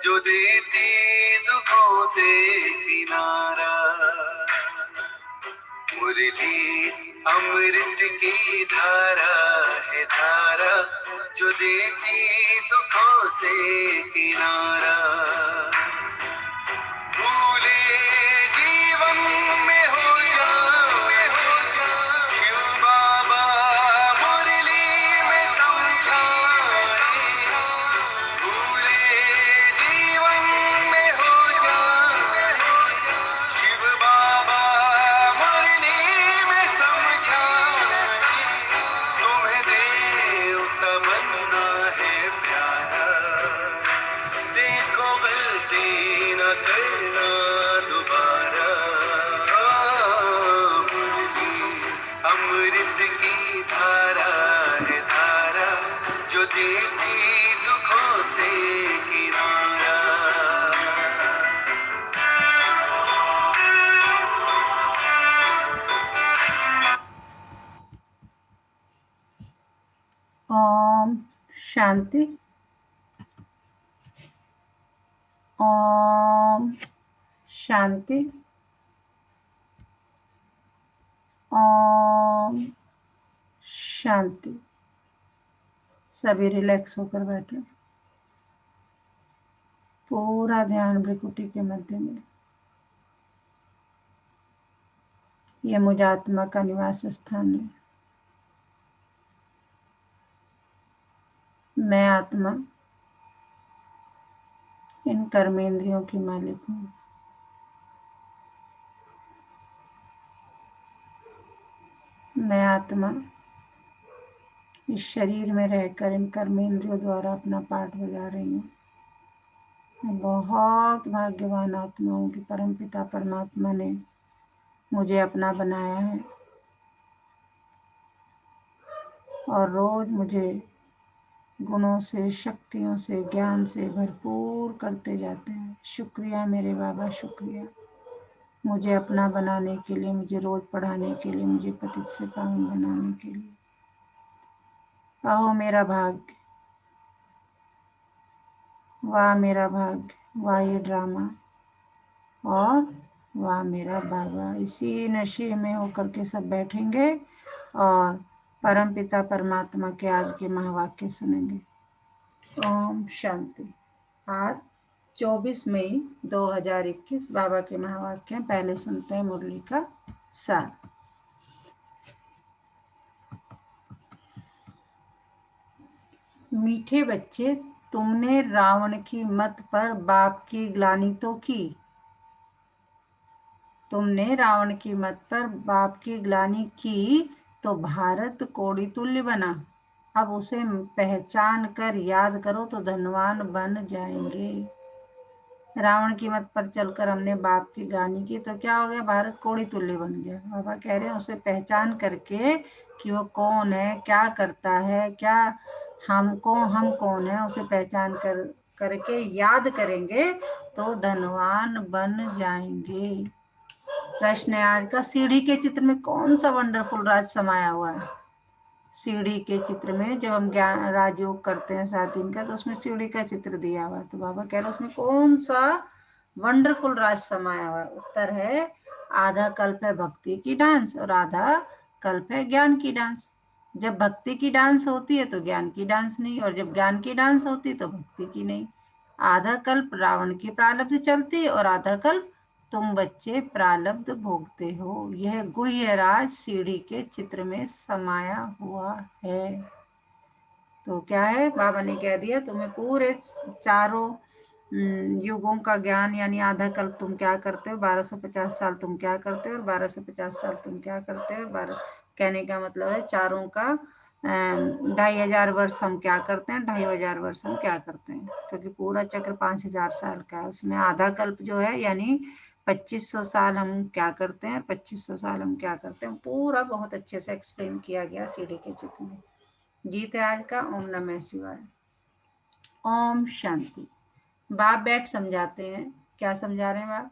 जो देती दुखों से किनारा। मुरली अमृत की धारा है धारा, जो देती दुखों से किनारा। भूले जीवन में हो जा शिव बाबा मुरली में समझाए। भूले जीवन में हो जा शिव बाबा मुरली में समझाए। तुम्हें देवता बनना है प्यारा, देखो गलती न करना दोबारा। मुरली अमृत की धारा है धारा, जो देती दुखों से किनारा। ओम शांति। ओम शांति। ओम शांति। सभी रिलैक्स होकर बैठे, पूरा ध्यान भ्रिकुटी के मध्य में। यह मुझ आत्मा का निवास स्थान है। मैं आत्मा इन कर्मेंद्रियों की मालिक हूँ। मैं आत्मा इस शरीर में रहकर इन कर्मेंद्रियों द्वारा अपना पाठ बजा रही हूँ। मैं बहुत भाग्यवान आत्मा हूँ कि परमपिता परमात्मा ने मुझे अपना बनाया है और रोज मुझे गुणों से, शक्तियों से, ज्ञान से भरपूर करते जाते हैं। शुक्रिया मेरे बाबा, शुक्रिया मुझे अपना बनाने के लिए, मुझे रोज पढ़ाने के लिए, मुझे पतित से पावन बनाने के लिए। अहो मेरा भाग्य, वाह मेरा भाग्य, वाह ये ड्रामा, और वाह मेरा बाबा। इसी नशे में होकर के सब बैठेंगे और परमपिता परमात्मा के आज के महावाक्य सुनेंगे। ओम शांति। आज 24 मई 2021 बाबा के महावाक्य। पहले सुनते हैं मुरली का सार। मीठे बच्चे, तुमने रावण की मत पर बाप की ग्लानि तो की। तुमने रावण की मत पर बाप की ग्लानि की तो भारत कोड़ी तुल्य बना। अब उसे पहचान कर याद करो तो धनवान बन जाएंगे। रावण की मत पर चलकर हमने बाप की ग्लानि की तो क्या हो गया? भारत कोड़ी तुल्य बन गया। बाबा कह रहे हैं उसे पहचान करके कि वो कौन है, क्या करता है, क्या हम कौन है, उसे पहचान करके याद करेंगे तो धनवान बन जाएंगे। प्रश्न है आज का, सीढ़ी के चित्र में कौन सा वंडरफुल राज समाया हुआ है? सीढ़ी के चित्र में जब हम ज्ञान राजयोग करते हैं 7 दिन का, तो उसमें सीढ़ी का चित्र दिया हुआ है। तो बाबा कह रहे उसमें कौन सा वंडरफुल राज समाया हुआ है? उत्तर है, आधा कल्प है भक्ति की डांस और आधा कल्प है ज्ञान की डांस। जब भक्ति की डांस होती है तो ज्ञान की डांस नहीं, और जब ज्ञान की डांस होती है तो भक्ति की नहीं। आधा कल्प रावण की प्रारब्ध चलती है और आधा कल्प तुम बच्चे प्रारब्ध भोगते हो। यह गुह्य राज सीढ़ी के चित्र में समाया हुआ है। तो क्या है? बाबा ने कह दिया तुम्हें पूरे चारों युगों का ज्ञान, यानी आधा कल्प तुम क्या करते हो, 1250 साल तुम क्या करते हो, और 1250 साल तुम क्या करते हो। 12 कहने का मतलब है चारों का 2500 वर्ष हम क्या करते हैं, 2500 वर्ष हम क्या करते हैं, क्योंकि पूरा चक्र 5000 साल का है। उसमें आधा कल्प जो है यानी 2500 साल हम क्या करते हैं, 2500 साल हम क्या करते हैं, पूरा बहुत अच्छे से एक्सप्लेन किया गया सीढ़ी के चित्र में। जीत है आज का। ओम नमः शिवाय। ओम शांति। बाप बैठ समझाते हैं। क्या समझा रहे हैं बाप?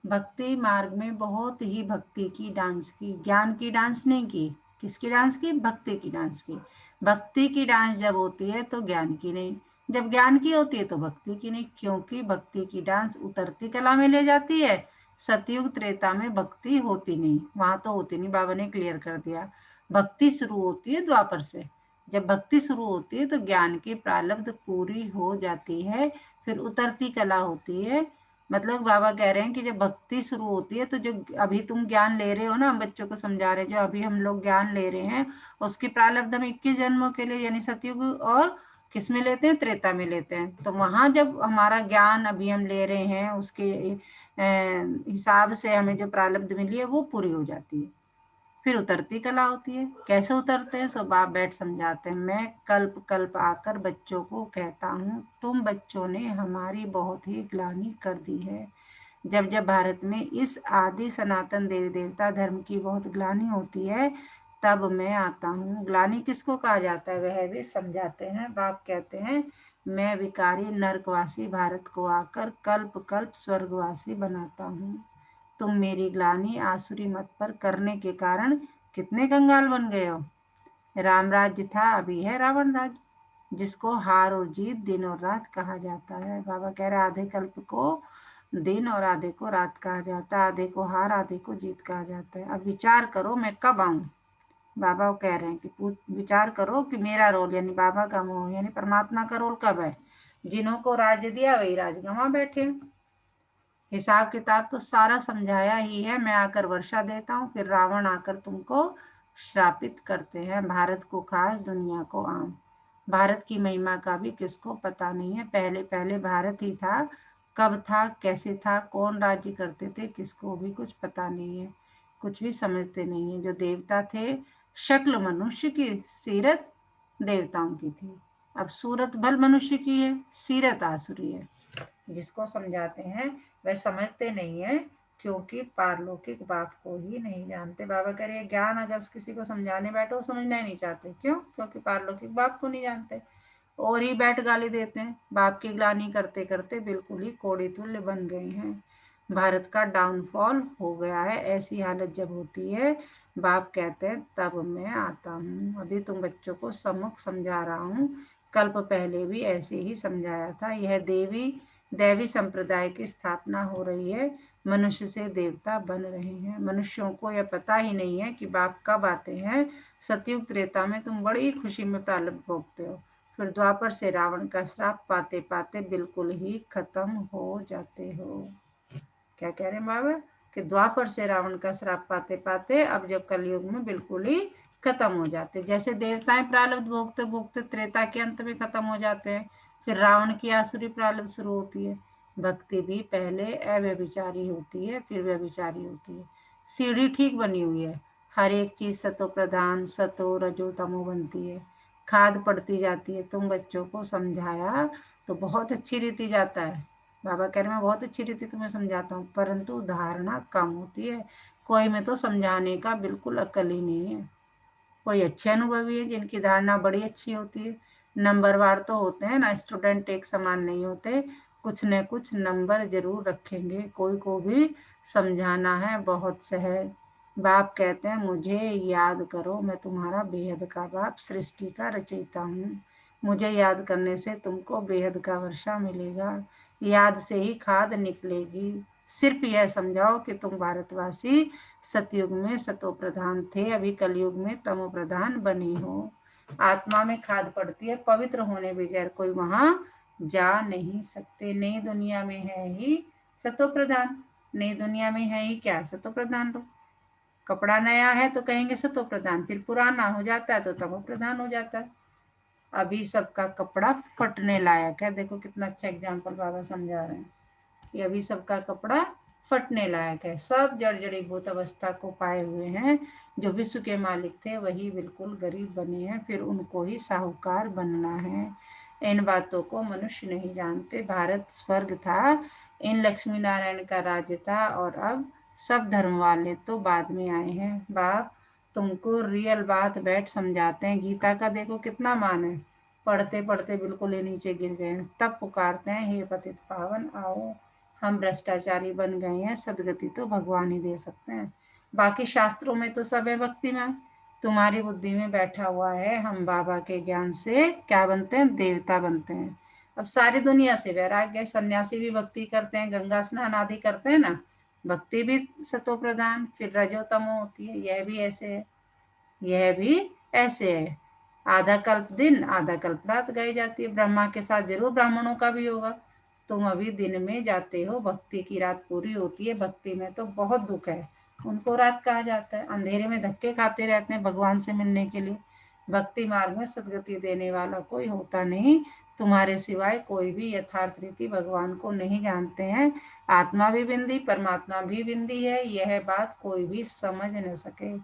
भक्ति मार्ग में बहुत ही भक्ति की डांस की, ज्ञान की डांस नहीं की। किसकी डांस की? भक्ति की डांस की। भक्ति की डांस जब होती है तो ज्ञान की नहीं। जब ज्ञान की होती है तो भक्ति की नहीं, क्योंकि भक्ति की डांस उतरती कला में ले जाती है। सतयुग त्रेता में भक्ति होती नहीं, वहां तो होती नहीं, बाबा ने क्लियर कर दिया। भक्ति शुरू होती है द्वापर से। जब भक्ति शुरू होती है तो ज्ञान की प्रारब्ध पूरी हो जाती है, फिर उतरती कला होती है। मतलब बाबा कह रहे हैं कि जब भक्ति शुरू होती है तो जो अभी तुम ज्ञान ले रहे हो ना, हम बच्चों को समझा रहे हैं, जो अभी हम लोग ज्ञान ले रहे हैं उसकी प्रारब्ध हम 21 जन्मों के लिए यानी सतयुग और किस में लेते हैं, त्रेता में लेते हैं। तो वहां जब हमारा ज्ञान अभी हम ले रहे हैं उसके हिसाब से हमें जो प्रारब्ध मिली है वो पूरी हो जाती है, फिर उतरती कला होती है। कैसे उतरते हैं, सो बाप बैठ समझाते हैं। मैं कल्प कल्प आकर बच्चों को कहता हूँ, तुम बच्चों ने हमारी बहुत ही ग्लानि कर दी है। जब जब भारत में इस आदि सनातन देवी देवता धर्म की बहुत ग्लानि होती है तब मैं आता हूँ। ग्लानि किसको कहा जाता है वह भी समझाते हैं। बाप कहते हैं, मैं विकारी नरकवासी भारत को आकर कल्प कल्प स्वर्गवासी बनाता हूँ। तुम मेरी ग्लानि आसुरी मत पर करने के कारण कितने कंगाल बन गए हो। राम राज्य था, अभी है रावण राज्य, जिसको हार और जीत दिन और रात कहा जाता है। बाबा कह रहे आधे कल्प को दिन और आधे को रात कहा जाता है, आधे को हार आधे को जीत कहा जाता है। अब विचार करो मैं कब आऊं। बाबा कह रहे हैं कि विचार करो कि मेरा रोल यानी बाबा का मोह यानी परमात्मा का रोल कब है। जिन्हों को राज्य दिया वही राज गंवा बैठे। हिसाब किताब तो सारा समझाया ही है। मैं आकर वर्षा देता हूँ, फिर रावण आकर तुमको श्रापित करते हैं। भारत को खास दुनिया को आम। भारत की महिमा का भी किसको पता नहीं है। पहले पहले भारत ही था, कब था कैसे था कौन राज्य करते थे किसको भी कुछ पता नहीं है, कुछ भी समझते नहीं है। जो देवता थे शक्ल मनुष्य की, सीरत देवताओं की थी। अब सूरत भल मनुष्य की है, सीरत आसुरी है। जिसको समझाते हैं वह समझते नहीं है, क्योंकि पारलौकिक बाप को ही नहीं जानते। बाबा कह रहे हैं ज्ञान अगर किसी को समझाने बैठो समझना ही नहीं चाहते। क्यों? क्योंकि पारलौकिक बाप को नहीं जानते और ही बैठ गाली देते हैं। बाप की ग्लानी करते करते बिल्कुल ही कोड़ी तुल्य बन गए हैं। भारत का डाउनफॉल हो गया है। ऐसी हालत जब होती है बाप कहते हैं तब मैं आता हूँ। अभी तुम बच्चों को सम्मुख समझा रहा हूँ, कल्प पहले भी ऐसे ही समझाया था। यह दैवी संप्रदाय की स्थापना हो रही है। मनुष्य से देवता बन रहे हैं। मनुष्यों को यह पता ही नहीं है कि बाप कब आते हैं। सतयुग त्रेता में तुम बड़ी खुशी में प्रारब्ध भोगते हो, फिर द्वापर से रावण का श्राप पाते पाते बिल्कुल ही खत्म हो जाते हो। क्या कह रहे हैं बाबा कि द्वापर से रावण का श्राप पाते पाते अब जब कलयुग में बिल्कुल ही खत्म हो जाते। जैसे देवताएं प्रारब्ध भोगते भोगते त्रेता के अंत में खत्म हो जाते हैं, फिर रावण की आसुरी प्रारब्ध शुरू होती है। भक्ति भी पहले अव्यभिचारी होती है फिर व्यभिचारी होती है। सीढ़ी ठीक बनी हुई है। हर एक चीज सतो प्रधान सतो रजो तमो बनती है, खाद पड़ती जाती है। तुम बच्चों को समझाया तो बहुत अच्छी रीति जाता है। बाबा कह रहे मैं बहुत अच्छी रीति तुम्हें समझाता हूँ, परंतु धारणा कम होती है। कोई में तो समझाने का बिल्कुल अक्ल ही नहीं है। कोई अच्छे अनुभवी है जिनकी धारणा बड़ी अच्छी होती है। नंबरवार तो होते हैं ना, स्टूडेंट एक समान नहीं होते, कुछ न कुछ नंबर जरूर रखेंगे। कोई को भी समझाना है बहुत सहज। बाप कहते हैं मुझे याद करो, मैं तुम्हारा बेहद का बाप सृष्टि का रचयिता हूँ। मुझे याद करने से तुमको बेहद का वर्षा मिलेगा, याद से ही खाद निकलेगी। सिर्फ यह समझाओ कि तुम भारतवासी सतयुग में सतो प्रधान थे, अभी कलयुग में तमो प्रधान बने हो। आत्मा में खाद पड़ती है, पवित्र होने बगैर कोई वहां जा नहीं सकते। नई दुनिया में है ही सतो प्रधान, नई दुनिया में है ही क्या, सतो प्रधान। तो कपड़ा नया है तो कहेंगे सतो प्रधान, फिर पुराना हो जाता है तो तमो प्रधान हो जाता है। अभी सबका कपड़ा फटने लायक है। देखो कितना अच्छा एग्जाम्पल बाबा समझा रहे हैं कि अभी सबका कपड़ा फटने लायक है। सब जड़ जड़ीभूत अवस्था को पाए हुए हैं। जो विश्व के मालिक थे वही बिल्कुल गरीब बने हैं, फिर उनको ही साहूकार बनना है। इन बातों को मनुष्य नहीं जानते। भारत स्वर्ग था, इन लक्ष्मी नारायण का राज्य था, और अब सब धर्म वाले तो बाद में आए हैं। बाप तुमको रियल बात बैठ समझाते हैं। गीता का देखो कितना मान है, पढ़ते पढ़ते बिल्कुल ही नीचे गिर गए हैं। तब पुकारते हैं हे पतित पावन आओ, हम भ्रष्टाचारी बन गए हैं, सदगति तो भगवान ही दे सकते हैं। बाकी शास्त्रों में तो सब है भक्तिमान, तुम्हारी बुद्धि में बैठा हुआ है। हम बाबा के ज्ञान से क्या बनते हैं, देवता बनते हैं। अब सारी दुनिया से वैराग्य, सन्यासी भी भक्ति करते हैं, गंगा स्नान आदि करते हैं ना, भक्ति भी सतो प्रधान, फिर रजो तमो होती है। यह भी ऐसे है, यह भी ऐसे है। आधा कल्प दिन आधा कल्प रात गाई जाती है। ब्रह्मा के साथ जरूर ब्राह्मणों का भी होगा। तुम अभी दिन में जाते हो, भक्ति की रात पूरी होती है। भक्ति में तो बहुत दुख है, उनको रात कहा जाता है। अंधेरे में धक्के खाते रहते हैं भगवान से मिलने के लिए। भक्ति मार्ग में सदगति देने वाला कोई होता नहीं, तुम्हारे सिवाय कोई भी यथार्थ रीति भगवान को नहीं जानते हैं। आत्मा भी बिंदी, परमात्मा भी बिंदी है, यह बात कोई भी समझ न सके।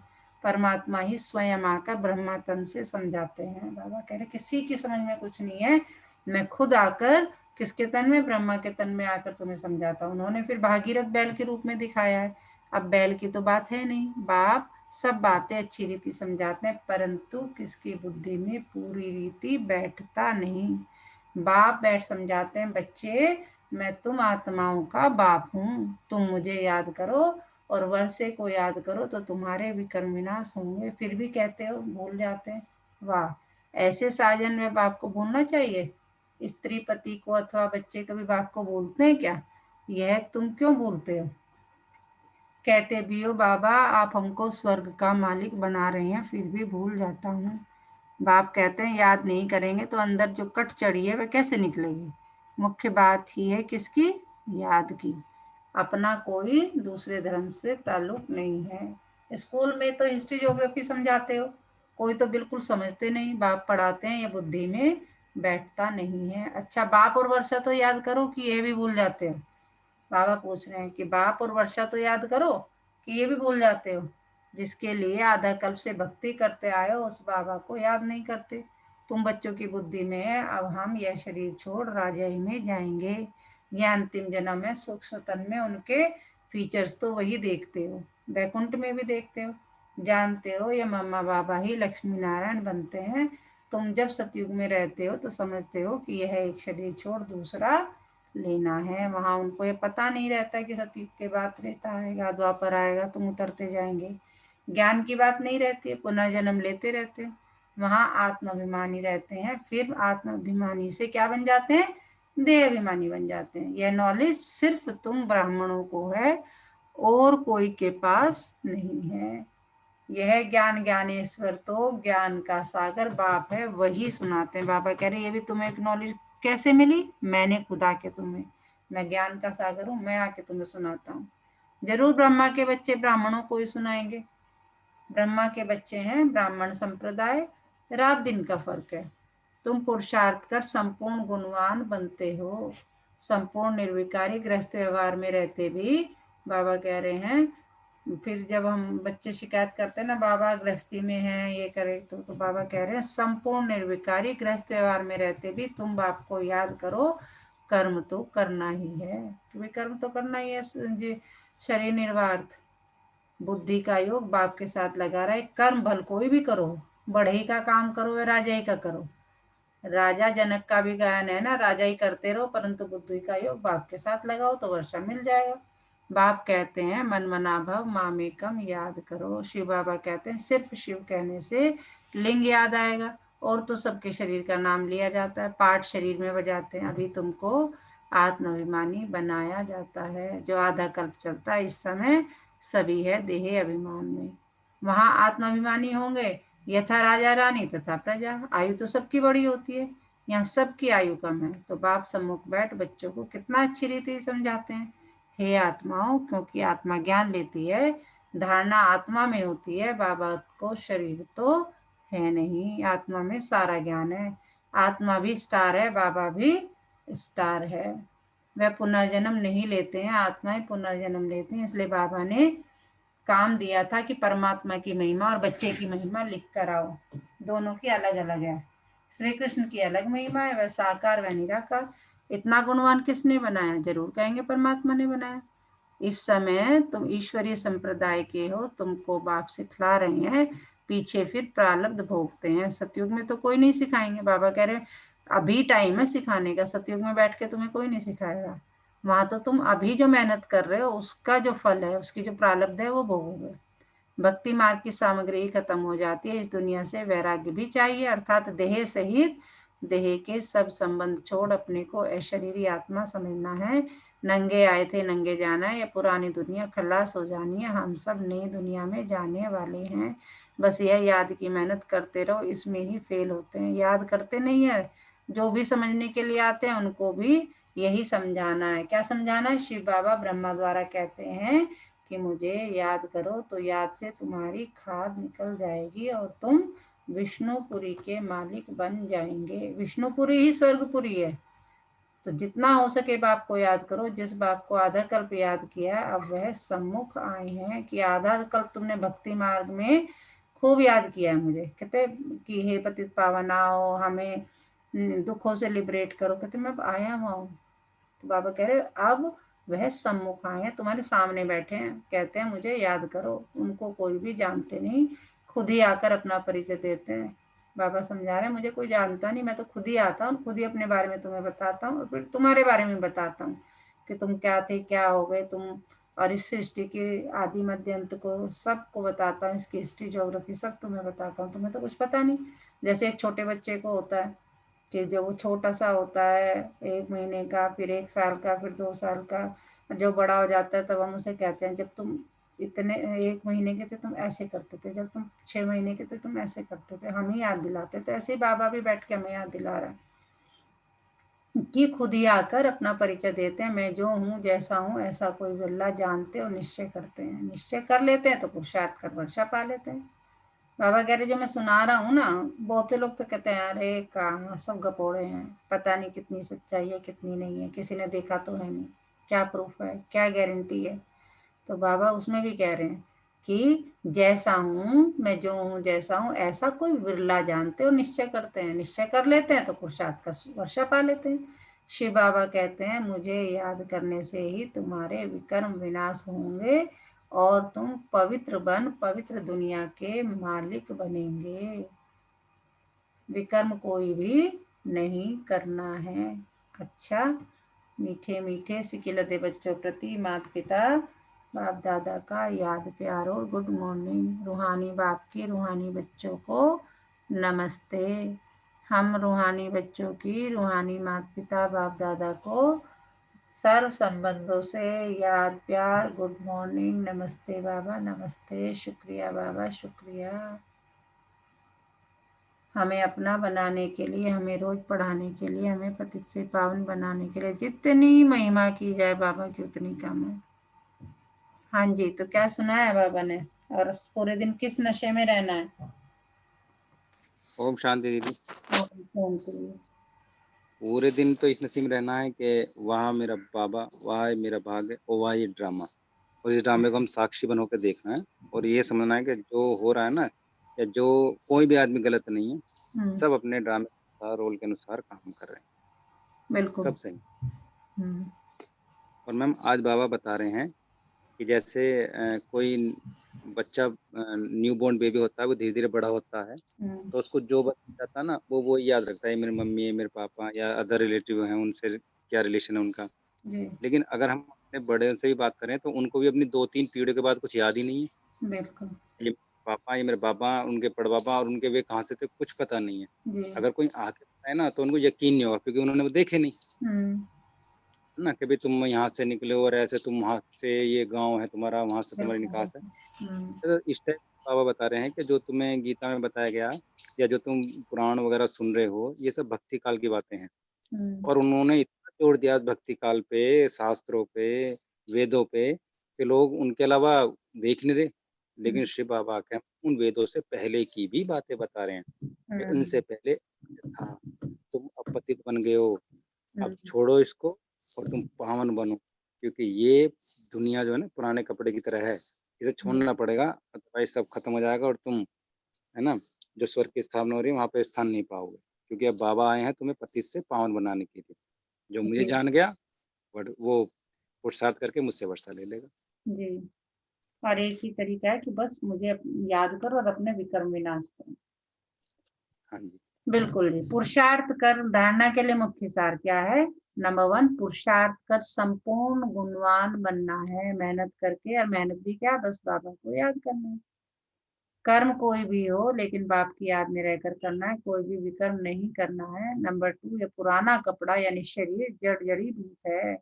परमात्मा ही स्वयं आकर ब्रह्मा तन से समझाते हैं। बाबा कह रहे किसी की समझ में कुछ नहीं है, मैं खुद आकर किसके तन में, ब्रह्मा के तन में आकर तुम्हें समझाता हूँ। उन्होंने फिर भागीरथ बैल के रूप में दिखाया है। अब बैल की तो बात है नहीं, बाप सब बातें अच्छी रीति समझाते हैं, परंतु किसकी बुद्धि में पूरी रीति बैठता नहीं। बाप बैठ समझाते हैं, बच्चे मैं तुम आत्माओं का बाप हूँ, तुम मुझे याद करो और वर्षे को याद करो तो तुम्हारे भी कर्म विनाश होंगे। फिर भी कहते हो भूल जाते हैं। वाह, ऐसे साजन में बाप को भूलना चाहिए? स्त्री पति को अथवा बच्चे कभी बाप को भूलते हैं क्या? यह तुम क्यों भूलते हो? कहते भी हो बाबा आप हमको स्वर्ग का मालिक बना रहे हैं, फिर भी भूल जाता हूँ। बाप कहते हैं याद नहीं करेंगे तो अंदर जो कट चढ़ी है वह कैसे निकलेगी। मुख्य बात ही है किसकी? याद की। अपना कोई दूसरे धर्म से ताल्लुक नहीं है। स्कूल में तो हिस्ट्री ज्योग्राफी समझाते हो, कोई तो बिल्कुल समझते नहीं। बाप पढ़ाते हैं, ये बुद्धि में बैठता नहीं है। अच्छा, बाप और वर्षा तो याद करो कि ये भी भूल जाते हो? बाबा पूछ रहे हैं कि बाप और वर्षा तो याद करो कि ये भी भूल जाते हो? जिसके लिए आधा कल्प से भक्ति करते आए हो उस बाबा को याद नहीं करते। तुम बच्चों की बुद्धि में है अब हम यह शरीर छोड़ राजाई में जाएंगे, यह अंतिम जन्म है। सूक्ष्म तन में उनके फीचर्स तो वही देखते हो, बैकुंठ में भी देखते हो। जानते हो ये मम्मा बाबा ही लक्ष्मी नारायण बनते हैं। तुम जब सतयुग में रहते हो तो समझते हो कि यह एक शरीर छोड़ दूसरा लेना है। वहां उनको ये पता नहीं रहता कि सतयुग के बाद त्रेता आएगा, द्वापर आएगा, तुम उतरते जाएंगे। ज्ञान की बात नहीं रहती है, पुनर्जन्म लेते रहते हैं। वहां आत्माभिमानी रहते हैं, फिर आत्माभिमानी से क्या बन जाते हैं? देह अभिमानी बन जाते हैं। यह नॉलेज सिर्फ तुम ब्राह्मणों को है और कोई के पास नहीं है। यह ज्ञान ज्ञानेश्वर तो ज्ञान का सागर बाप है, वही सुनाते हैं। बाबा कह रहे ये भी तुम्हें एक नॉलेज कैसे मिली? मैंने खुद आके तुम्हें, मैं ज्ञान का सागर हूँ, मैं आके तुम्हें सुनाता हूँ। जरूर ब्रह्मा के बच्चे ब्राह्मणों को ही सुनाएंगे। ब्रह्मा के बच्चे हैं ब्राह्मण संप्रदाय, रात दिन का फर्क है। तुम पुरुषार्थ कर संपूर्ण गुणवान बनते हो, संपूर्ण निर्विकारी गृहस्थ व्यवहार में रहते भी। बाबा कह रहे हैं फिर जब हम बच्चे शिकायत करते हैं ना बाबा गृहस्थी में है ये करे तो बाबा कह रहे हैं संपूर्ण निर्विकारी गृहस्थ व्यवहार में रहते भी तुम बाप को याद करो, कर्म तो करना ही है। क्योंकि कर्म तो करना ही है जी। शरीर निर्वार्थ, बुद्धि का योग बाप के साथ लगा रहे। कर्म भल कोई भी करो, बढ़ई का काम करो या राजाई का करो। राजा जनक का भी गायन है ना, राजा ही करते रहो परंतु बुद्धि का योग बाप के साथ लगाओ तो वर्षा मिल जाएगा। बाप कहते हैं मन मना भव मामेकम याद करो। शिव बाबा कहते हैं सिर्फ शिव कहने से लिंग याद आएगा, और तो सबके शरीर का नाम लिया जाता है, पाठ शरीर में बजाते हैं। अभी तुमको आत्माभिमानी बनाया जाता है। जो आधा कल्प चलता है इस समय सभी है देह अभिमान में। वहां आत्माभिमानी होंगे यथा राजा रानी तथा प्रजा। आयु तो सबकी बड़ी होती है, यहाँ सबकी आयु कम है। तो बाप सम्मुख बैठ बच्चों को कितना अच्छी रीति समझाते हैं। हे आत्माओं, क्योंकि आत्मा ज्ञान लेती है, धारणा आत्मा में होती है। बाबा को शरीर तो है नहीं, आत्मा में सारा ज्ञान है। आत्मा भी स्टार है, बाबा भी स्टार है। वह पुनर्जन्म नहीं लेते हैं, आत्माएं पुनर्जन्म लेते हैं। इसलिए बाबा ने काम दिया था कि परमात्मा की महिमा और बच्चे की महिमा लिख कर आओ। दोनों की अलग अलग है। श्री कृष्ण की अलग महिमा है, वह साकार व निराकार। इतना गुणवान किसने बनाया? जरूर कहेंगे परमात्मा ने बनाया। इस समय तुम ईश्वरीय संप्रदाय के हो, तुमको बाप सिखला रहे हैं, पीछे फिर प्रारब्ध भोगते हैं। सतयुग में तो कोई नहीं सिखाएंगे। बाबा कह रहे अभी टाइम है सिखाने का, सतयुग में बैठ के तुम्हें कोई नहीं सिखाएगा। वहां तो तुम अभी जो मेहनत कर रहे हो उसका जो फल है, उसकी जो प्रारब्ध है वो भोगोगे। भक्ति मार्ग की सामग्री खत्म हो जाती है, इस दुनिया से वैराग्य भी चाहिए, अर्थात देह सहित देह के सब संबंध छोड़ अपने को अशरीरी आत्मा समझना है। नंगे आए थे नंगे जाना है, ये पुरानी दुनिया खलास हो जानी है, हम सब नई दुनिया में जाने वाले हैं। बस यह याद की मेहनत करते रहो, इसमें ही फेल होते हैं। याद करते नहीं है, जो भी समझने के लिए आते हैं उनको भी यही समझाना है। क्या समझाना है? शिव बाबा ब्रह्मा द्वारा कहते हैं कि मुझे याद करो, तो याद से तुम्हारी खाद निकल जाएगी और तुम विष्णुपुरी के मालिक बन जाएंगे। विष्णुपुरी ही स्वर्गपुरी है। तो जितना हो सके बाप को याद करो। जिस बाप को आधा कल्प याद किया, अब वह सम्मुख आए हैं कि आधा कल्प तुमने भक्ति मार्ग में खूब याद किया है मुझे। कहते कि हे पतित पावनाओ, हमें दुखों से लिबरेट करो। कहते मैं अब आया हुआ हूँ। तो बाबा कह रहे अब वह सम्मुख आए हैं, तुम्हारे सामने बैठे हैं, कहते हैं मुझे याद करो। उनको कोई भी जानते नहीं, खुद ही आकर अपना परिचय देते हैं। बाबा समझा रहे हैं मुझे कोई जानता नहीं, मैं तो खुद ही आता हूँ, खुद ही अपने बारे में तुम्हें बताता हूँ और फिर तुम्हारे बारे में बताता हूँ कि तुम क्या थे, क्या हो गए तुम। और इस सृष्टि के आदि मध्य अंत को सबको बताता हूँ, इसकी हिस्ट्री ज्योग्राफी सब तुम्हें बताता हूँ। तुम्हें तो कुछ पता नहीं। जैसे एक छोटे बच्चे को होता है कि जब वो छोटा सा होता है, 1 महीने का, फिर 1 साल का, फिर 2 साल का, जो बड़ा हो जाता है तब हम उसे कहते हैं जब तुम इतने 1 महीने के थे तुम ऐसे करते थे, जब तुम 6 महीने के थे तुम ऐसे करते थे। हम ही याद दिलाते थे। ऐसे ही बाबा भी बैठ के हमें याद दिला रहा है कि खुद ही आकर अपना परिचय देते हैं। मैं जो हूँ, जैसा हूँ, ऐसा कोई बिल्ला जानते और निश्चय करते हैं। निश्चय कर लेते हैं तो पुरुषार्थ कर वर्षा पा लेते हैं। बाबा कह रहे जो मैं सुना रहा हूँ ना, बहुत से लोग तो कहते हैं अरे कहाँ, सब गपोड़े हैं, पता नहीं कितनी सच्चाई है कितनी नहीं है, किसी ने देखा तो है नहीं, क्या प्रूफ है, क्या गारंटी है। तो बाबा उसमें भी कह रहे हैं कि जैसा हूँ मैं, जो हूँ जैसा हूँ, ऐसा कोई विरला जानते और निश्चय करते हैं। निश्चय कर लेते हैं तो पुरुषार्थ का वर्षा पा लेते हैं। शिव बाबा कहते हैं मुझे याद करने से ही तुम्हारे विकर्म विनाश होंगे और तुम पवित्र बन पवित्र दुनिया के मालिक बनेंगे। विकर्म कोई भी नहीं करना है। अच्छा, मीठे मीठे सिकिलते बच्चों प्रति माता पिता बाप दादा का याद प्यार और गुड मॉर्निंग। रूहानी बाप की रूहानी बच्चों को नमस्ते। हम रूहानी बच्चों की रूहानी माता पिता बाप दादा को सर्व संबंधों से याद प्यार, गुड मॉर्निंग, नमस्ते बाबा, नमस्ते, शुक्रिया बाबा, शुक्रिया। हमें अपना बनाने के लिए, हमें रोज पढ़ाने के लिए, हमें पतित से पावन बनाने के लिए जितनी महिमा की जाए बाबा की उतनी कम है। हाँ जी, तो क्या सुना है बाबा ने? और पूरे दिन किस नशे में रहना है? ओम शांति दीदी। ओम शांति। पूरे दिन तो इस नसीब में रहना है कि वहाँ मेरा बाबा, वहाँ मेरा भाग्य और वहाँ ये ड्रामा, और इस ड्रामे को हम साक्षी बन होकर देखना है और ये समझना है कि जो हो रहा है ना, या जो कोई भी आदमी गलत नहीं है, सब अपने ड्रामे के अनुसार, रोल के अनुसार काम कर रहे हैं, बिल्कुल। सब सही। और मैम आज बाबा बता रहे हैं कि जैसे कोई बच्चा न्यू बॉर्न बेबी होता है, वो धीरे धीरे बड़ा होता है, तो उसको जो बताता है ना वो याद रखता है, मेरी मम्मी है, मेरे पापा या अदर रिलेटिव हैं, उनसे क्या रिलेशन है उनका। जी, लेकिन अगर हम अपने बड़े से भी बात करें तो उनको भी अपनी 2-3 पीढ़ियों के बाद कुछ याद ही नहीं है। बिल्कुल। ये पापा, ये मेरे पापा, उनके बड़पापा और उनके वे कहाँ से थे, कुछ पता नहीं है। जी। अगर कोई आके बताए ना तो उनको यकीन नहीं होगा, क्योंकि उन्होंने वो देखे नहीं, है ना, कि भाई तुम यहाँ से निकले हो और ऐसे तुम वहाँ से, ये गाँव है तुम्हारा, वहाँ से तुम्हारी बिल्कुल, निकास है। बिल्कुल। तो इस टाइप बाबा बता रहे हैं कि जो तुम्हें गीता में बताया गया या जो तुम पुराण वगैरह सुन रहे हो, ये सब भक्ति काल की बातें हैं। और उन्होंने इतना जोर दिया भक्ति काल पे, शास्त्रों पे, वेदों पे, कि लोग उनके अलावा देख नहीं रहे। लेकिन शिव बाबा के उन वेदों से पहले की भी बातें बता रहे हैं कि उनसे पहले था। तुम अब पतित बन गए हो, अब छोड़ो इसको और तुम पावन बनो, क्योंकि ये दुनिया जो है ना पुराने कपड़े की तरह है, इसे छोड़ना पड़ेगा, अदरवाइज सब खत्म हो जाएगा और तुम, है ना, जो स्वर्ग की स्थापना हो रही है वहां पे स्थान नहीं पाओगे, क्योंकि अब बाबा आए हैं तुम्हें पतित से पावन बनाने के लिए। जो मुझे जी, जान गया वो पुरुषार्थ करके मुझसे वर्षा ले लेगा। जी। और एक ही तरीका है कि बस मुझे याद करो और अपने विकर्म विनाश करो। हाँ जी। बिल्कुल जी। पुरुषार्थ कर धारणा के लिए मुख्य सार क्या है? नंबर 1, पुरुषार्थ कर संपूर्ण गुणवान बनना है, मेहनत करके। और मेहनत भी क्या? बस बाबा को याद करना है। कर्म कोई भी हो लेकिन बाप की याद में रहकर करना है, कोई भी विकर्म नहीं करना है। नंबर 2, ये पुराना कपड़ा यानी शरीर जड़ जड़ी भूत है,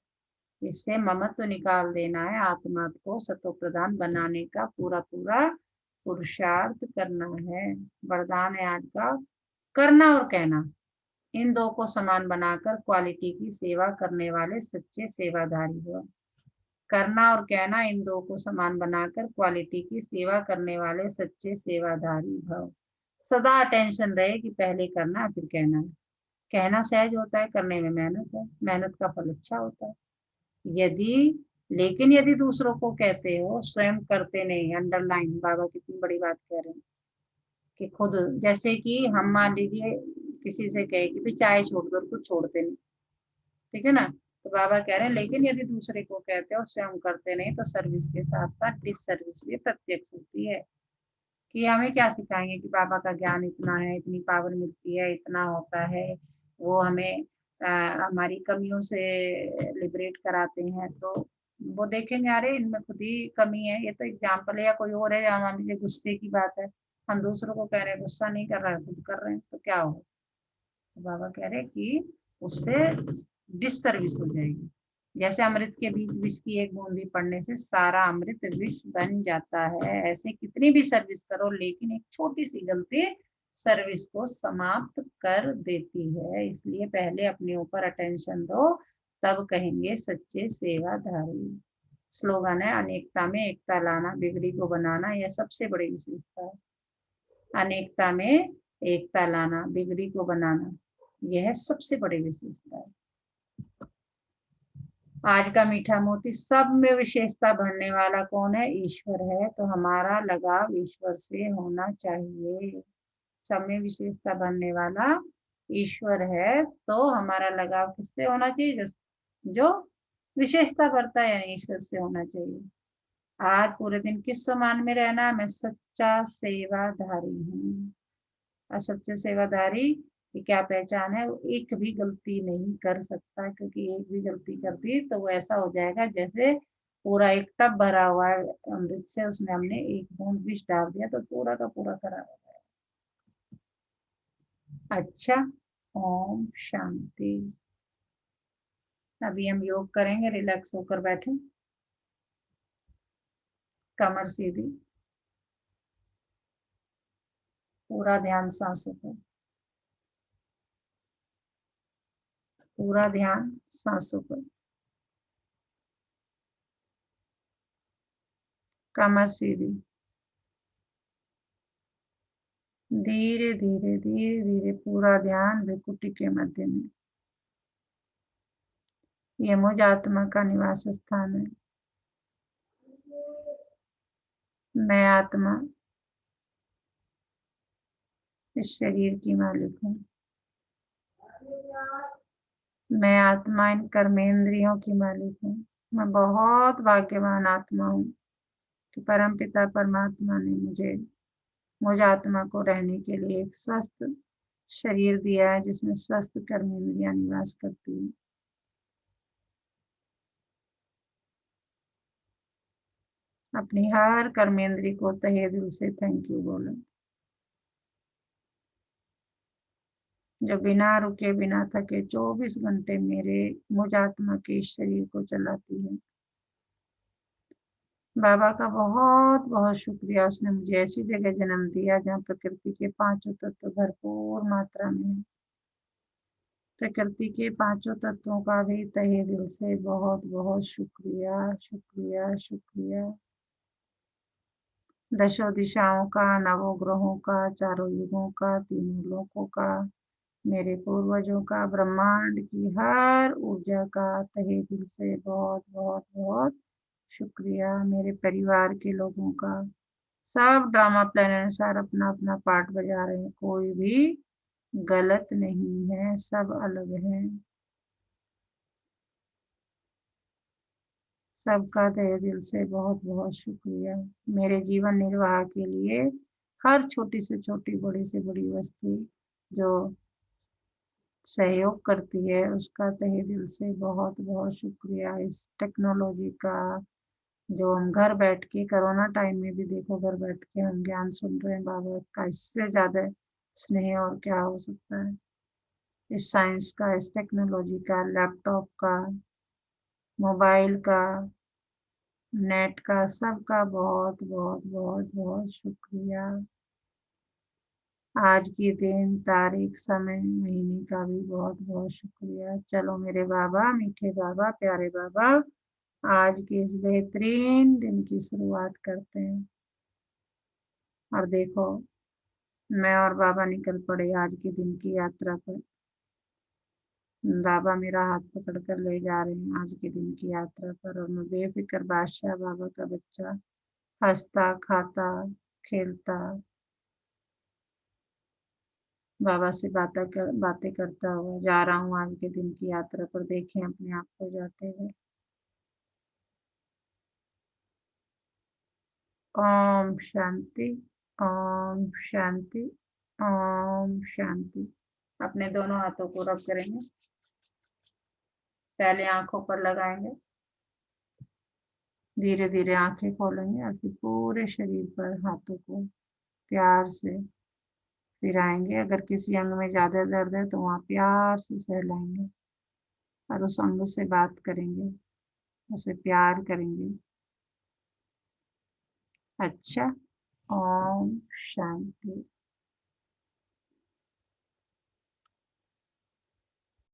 इससे ममत्व निकाल देना है। आत्मा को सतो प्रधान बनाने का पूरा पूरा पुरुषार्थ करना है। वरदान है आज का, करना और कहना इन दो को समान बनाकर क्वालिटी की सेवा करने वाले सच्चे सेवाधारी हो। करना और कहना इन दो को समान बनाकर क्वालिटी की सेवा करने वाले सच्चे सेवाधारी भव। सदा अटेंशन रहे कि पहले करना फिर कहना है। कहना सहज होता है, करने में मेहनत है, मेहनत का फल अच्छा होता है। यदि दूसरों को कहते हो, स्वयं करते नहीं। अंडरलाइन, बाबा कितनी बड़ी बात कह रहे हैं कि खुद, जैसे कि हम मान लीजिए किसी से कहे कि भी चाय छोड़ दो, कुछ छोड़ते नहीं, ठीक है ना। तो बाबा कह रहे हैं लेकिन यदि दूसरे को कहते हो स्वयं करते नहीं तो सर्विस के साथ साथ डिस सर्विस भी प्रत्यक्ष होती है। कि हमें क्या सिखाएंगे कि बाबा का ज्ञान इतना है, इतनी पावर मिलती है, इतना होता है, वो हमें हमारी कमियों से लिबरेट कराते हैं। तो वो देखेंगे अरे इनमें खुद ही कमी है, ये तो एग्जाम्पल है। या कोई और है, मान लीजिए गुस्से की बात है, हम दूसरों को कह रहे हैं गुस्सा नहीं कर रहा है, खुद कर रहे हैं, तो क्या होगा। तो बाबा कह रहे हैं कि उससे डिससर्विस हो जाएगी। जैसे अमृत के बीच विष की एक बूंदी पड़ने से सारा अमृत विष बन जाता है, ऐसे कितनी भी सर्विस करो लेकिन एक छोटी सी गलती सर्विस को समाप्त कर देती है। इसलिए पहले अपने ऊपर अटेंशन दो, तब कहेंगे सच्चे सेवाधारी। स्लोगन है, अनेकता में एकता लाना, बिगड़ी को बनाना, यह सबसे बड़ी विशेषता है। अनेकता में एकता लाना, बिगड़ी को बनाना, यह सबसे बड़ी विशेषता है। आज का मीठा मोती, सब में विशेषता भरने वाला कौन है? ईश्वर है। तो हमारा लगाव ईश्वर से होना चाहिए। सब में विशेषता भरने वाला ईश्वर है, तो हमारा लगाव किससे होना चाहिए? जो विशेषता भरता है यानी ईश्वर से होना चाहिए। आज पूरे दिन किस सम्मान में रहना? मैं सच्चा सेवाधारी हूँ। और सच्चे सेवाधारी की क्या पहचान है? वो एक भी गलती नहीं कर सकता, क्योंकि एक भी गलती कर दी तो वो ऐसा हो जाएगा जैसे पूरा एक टब भरा हुआ है अमृत से, उसमें हमने एक बूंद विष डाल दिया तो पूरा का पूरा खराब हो जाएगा। अच्छा, ओम शांति। अभी हम योग करेंगे, रिलैक्स होकर बैठे, कमर सीधी, पूरा ध्यान सांसों पर, पूरा ध्यान सांसों पर, कमर सीधी। धीरे धीरे धीरे धीरे पूरा ध्यान भ्रिकुटी के मध्य में। ये मुझ आत्मा का निवास स्थान है। मैं आत्मा इस शरीर की मालिक हूँ। मैं आत्मा इन कर्मेंद्रियों की मालिक हूँ। मैं बहुत भाग्यवान आत्मा हूँ कि परमपिता परमात्मा ने मुझ आत्मा को रहने के लिए एक स्वस्थ शरीर दिया है, जिसमें स्वस्थ कर्मेंद्रियां निवास करती हैं। अपनी हर कर्मेंद्री को तहे दिल से थैंक यू बोलो, जो बिना रुके बिना थके 24 घंटे मुझ आत्मा के इस शरीर को चलाती है। बाबा का बहुत बहुत शुक्रिया, उसने मुझे ऐसी जगह जन्म दिया जहाँ प्रकृति के पांचों तत्व भरपूर मात्रा में है। प्रकृति के पांचों तत्वों का भी तहे दिल से बहुत बहुत शुक्रिया शुक्रिया शुक्रिया। दशों दिशाओं का, नवों ग्रहों का, चारों युगों का, तीनों लोकों का, मेरे पूर्वजों का, ब्रह्मांड की हर ऊर्जा का तहे दिल से बहुत बहुत बहुत शुक्रिया। मेरे परिवार के लोगों का, सब ड्रामा प्लान अनुसार अपना अपना पार्ट बजा रहे हैं, कोई भी गलत नहीं है, सब अलग है। सबका तहे दिल से बहुत बहुत शुक्रिया। मेरे जीवन निर्वाह के लिए हर छोटी से छोटी, बड़ी से बड़ी वस्तु जो सहयोग करती है, उसका तहे दिल से बहुत बहुत शुक्रिया। इस टेक्नोलॉजी का, जो हम घर बैठ के कोरोना टाइम में भी देखो घर बैठ के हम ज्ञान सुन रहे हैं बाबा का, इससे ज्यादा स्नेह और क्या हो सकता है। इस साइंस का, इस टेक्नोलॉजी का, लैपटॉप का, मोबाइल का, नेट का, सबका बहुत बहुत बहुत बहुत शुक्रिया। आज की दिन, तारीख, समय, महीने का भी बहुत बहुत शुक्रिया। चलो मेरे बाबा, मीठे बाबा, प्यारे बाबा, आज की इस बेहतरीन दिन की शुरुआत करते हैं। और देखो, मैं और बाबा निकल पड़े आज के दिन की यात्रा पर। बाबा मेरा हाथ पकड़ कर ले जा रहे हैं आज के दिन की यात्रा पर, और मैं बेफिक्र बादशाह बाबा का बच्चा, हंसता खाता खेलता बाबा से बातें करता हुआ जा रहा हूँ आज के दिन की यात्रा पर। देखें अपने आप को जाते हुए। ओम शांति, ओम शांति, ओम शांति। अपने दोनों हाथों को रब करेंगे, पहले आंखों पर लगाएंगे, धीरे धीरे आंखें खोलेंगे और फिर पूरे शरीर पर हाथों को प्यार से फिराएंगे। अगर किसी अंग में ज्यादा दर्द है तो वहां प्यार से सहलाएंगे और उस अंग से बात करेंगे, उसे प्यार करेंगे। अच्छा, ओम शांति।